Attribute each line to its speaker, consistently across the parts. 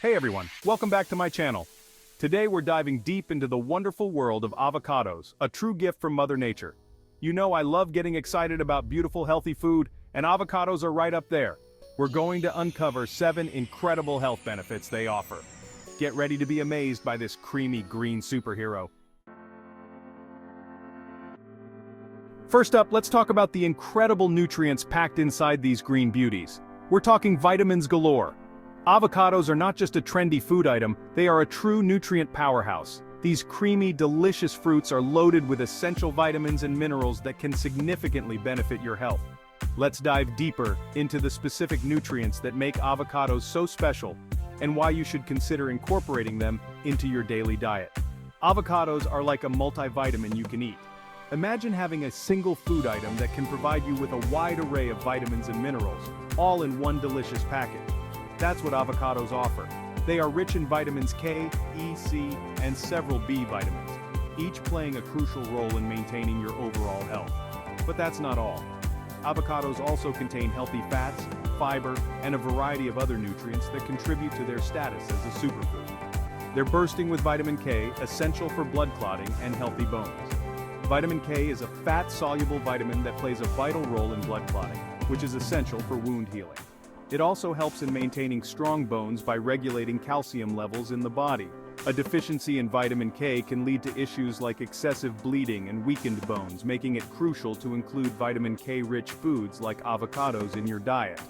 Speaker 1: Hey everyone, welcome back to my channel. Today we're diving deep into the wonderful world of avocados, a true gift from Mother Nature. You know I love getting excited about beautiful healthy food, and avocados are right up there. We're going to uncover 7 incredible health benefits they offer. Get ready to be amazed by this creamy green superhero. First up, let's talk about the incredible nutrients packed inside these green beauties. We're talking vitamins galore. Avocados are not just a trendy food item, they are a true nutrient powerhouse. These creamy, delicious fruits are loaded with essential vitamins and minerals that can significantly benefit your health. Let's dive deeper into the specific nutrients that make avocados so special and why you should consider incorporating them into your daily diet. Avocados are like a multivitamin you can eat. Imagine having a single food item that can provide you with a wide array of vitamins and minerals, all in one delicious package. That's what avocados offer. They are rich in vitamins K, E, C, and several B vitamins, each playing a crucial role in maintaining your overall health. But that's not all. Avocados also contain healthy fats, fiber, and a variety of other nutrients that contribute to their status as a superfood. They're bursting with vitamin K, essential for blood clotting and healthy bones. Vitamin K is a fat-soluble vitamin that plays a vital role in blood clotting, which is essential for wound healing. It also helps in maintaining strong bones by regulating calcium levels in the body. A deficiency in vitamin K can lead to issues like excessive bleeding and weakened bones, making it crucial to include vitamin K-rich foods like avocados in your diet.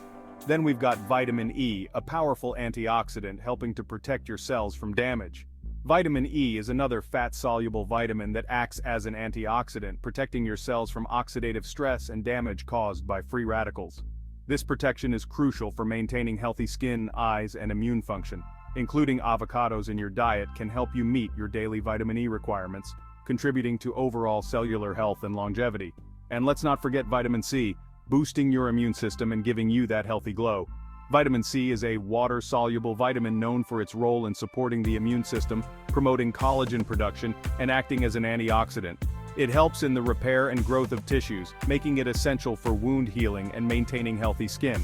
Speaker 1: Then we've got vitamin E, a powerful antioxidant helping to protect your cells from damage. Vitamin E is another fat-soluble vitamin that acts as an antioxidant, protecting your cells from oxidative stress and damage caused by free radicals. This protection is crucial for maintaining healthy skin, eyes, and immune function. Including avocados in your diet can help you meet your daily vitamin E requirements, contributing to overall cellular health and longevity. And let's not forget vitamin C, boosting your immune system and giving you that healthy glow. Vitamin C is a water-soluble vitamin known for its role in supporting the immune system, promoting collagen production, and acting as an antioxidant. It helps in the repair and growth of tissues, making it essential for wound healing and maintaining healthy skin.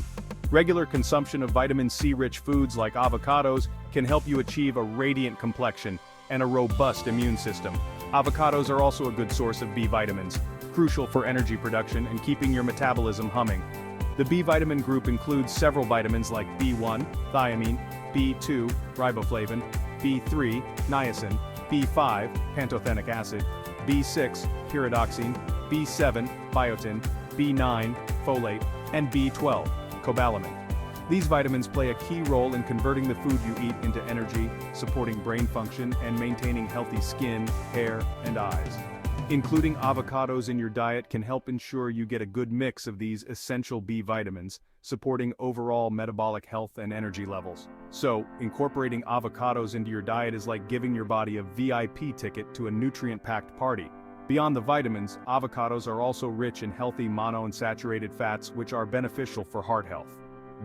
Speaker 1: Regular consumption of vitamin C-rich foods like avocados can help you achieve a radiant complexion and a robust immune system. Avocados are also a good source of B vitamins, crucial for energy production and keeping your metabolism humming. The B vitamin group includes several vitamins like B1, thiamine, B2, riboflavin, B3, niacin, B5, pantothenic acid, B6, pyridoxine, B7, biotin, B9, folate, and B12, cobalamin. These vitamins play a key role in converting the food you eat into energy, supporting brain function, and maintaining healthy skin, hair, and eyes. Including avocados in your diet can help ensure you get a good mix of these essential B vitamins, supporting overall metabolic health and energy levels. So, incorporating avocados into your diet is like giving your body a VIP ticket to a nutrient-packed party. Beyond the vitamins, avocados are also rich in healthy monounsaturated fats which are beneficial for heart health.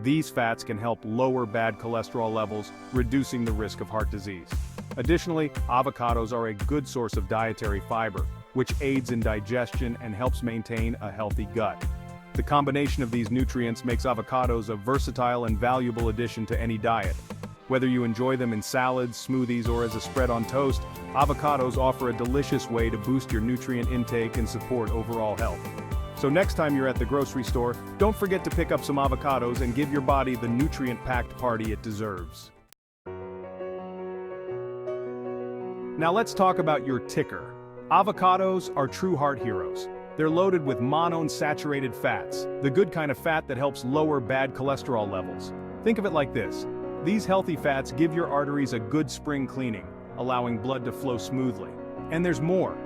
Speaker 1: These fats can help lower bad cholesterol levels, reducing the risk of heart disease. Additionally, avocados are a good source of dietary fiber, which aids in digestion and helps maintain a healthy gut. The combination of these nutrients makes avocados a versatile and valuable addition to any diet. Whether you enjoy them in salads, smoothies, or as a spread on toast, avocados offer a delicious way to boost your nutrient intake and support overall health. So next time you're at the grocery store, don't forget to pick up some avocados and give your body the nutrient-packed party it deserves. Now let's talk about your ticker. Avocados are true heart heroes. They're loaded with monounsaturated fats, the good kind of fat that helps lower bad cholesterol levels. Think of it like this. These healthy fats give your arteries a good spring cleaning, allowing blood to flow smoothly. And there's more.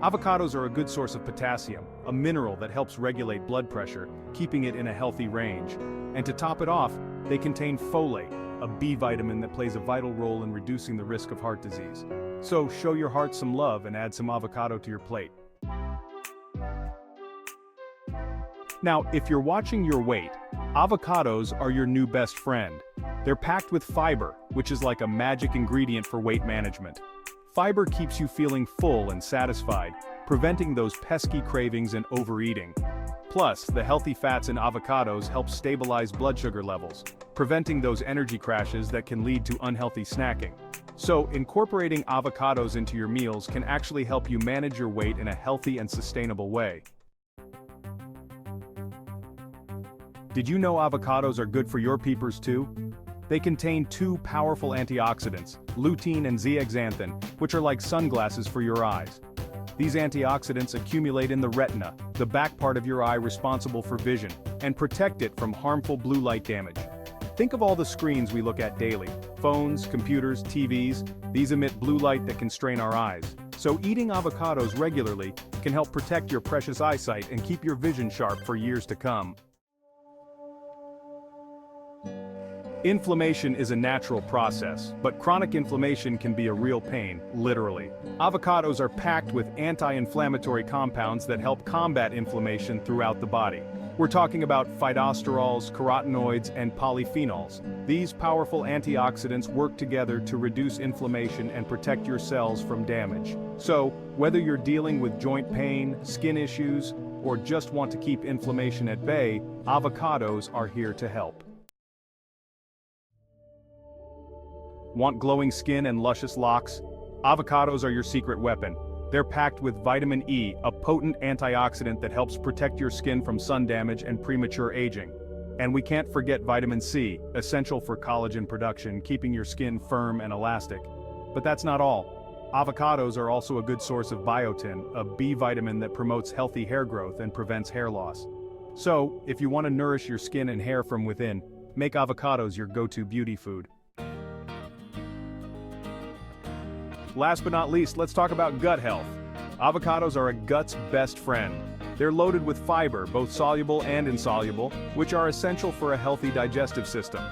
Speaker 1: Avocados are a good source of potassium, a mineral that helps regulate blood pressure, keeping it in a healthy range. And to top it off, they contain folate, a B vitamin that plays a vital role in reducing the risk of heart disease. So show your heart some love and add some avocado to your plate. Now, if you're watching your weight, avocados are your new best friend. They're packed with fiber, which is like a magic ingredient for weight management. Fiber keeps you feeling full and satisfied, preventing those pesky cravings and overeating. Plus, the healthy fats in avocados help stabilize blood sugar levels, preventing those energy crashes that can lead to unhealthy snacking. So, incorporating avocados into your meals can actually help you manage your weight in a healthy and sustainable way. Did you know avocados are good for your peepers too? They contain two powerful antioxidants, lutein and zeaxanthin, which are like sunglasses for your eyes. These antioxidants accumulate in the retina, the back part of your eye responsible for vision, and protect it from harmful blue light damage. Think of all the screens we look at daily: phones, computers, TVs. These emit blue light that can strain our eyes. So eating avocados regularly can help protect your precious eyesight and keep your vision sharp for years to come. Inflammation is a natural process, but chronic inflammation can be a real pain, literally. Avocados are packed with anti-inflammatory compounds that help combat inflammation throughout the body. We're talking about phytosterols, carotenoids, and polyphenols. These powerful antioxidants work together to reduce inflammation and protect your cells from damage. So, whether you're dealing with joint pain, skin issues, or just want to keep inflammation at bay, avocados are here to help. Want glowing skin and luscious locks? Avocados are your secret weapon. They're packed with vitamin E, a potent antioxidant that helps protect your skin from sun damage and premature aging. And we can't forget vitamin C, essential for collagen production, keeping your skin firm and elastic. But that's not all. Avocados are also a good source of biotin, a B vitamin that promotes healthy hair growth and prevents hair loss. So, if you want to nourish your skin and hair from within, make avocados your go-to beauty food. Last but not least, let's talk about gut health. Avocados are a gut's best friend. They're loaded with fiber, both soluble and insoluble, which are essential for a healthy digestive system.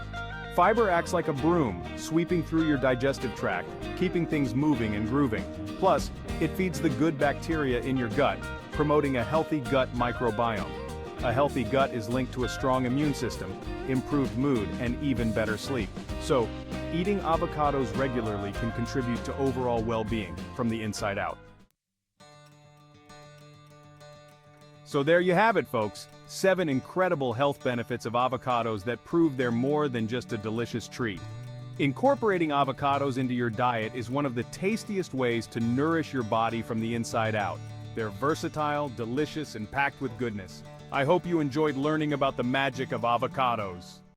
Speaker 1: Fiber acts like a broom, sweeping through your digestive tract, keeping things moving and grooving. Plus, it feeds the good bacteria in your gut, promoting a healthy gut microbiome. A healthy gut is linked to a strong immune system, improved mood, and even better sleep. So, eating avocados regularly can contribute to overall well-being from the inside out. So there you have it, folks. 7 incredible health benefits of avocados that prove they're more than just a delicious treat. Incorporating avocados into your diet is one of the tastiest ways to nourish your body from the inside out. They're versatile, delicious, and packed with goodness. I hope you enjoyed learning about the magic of avocados.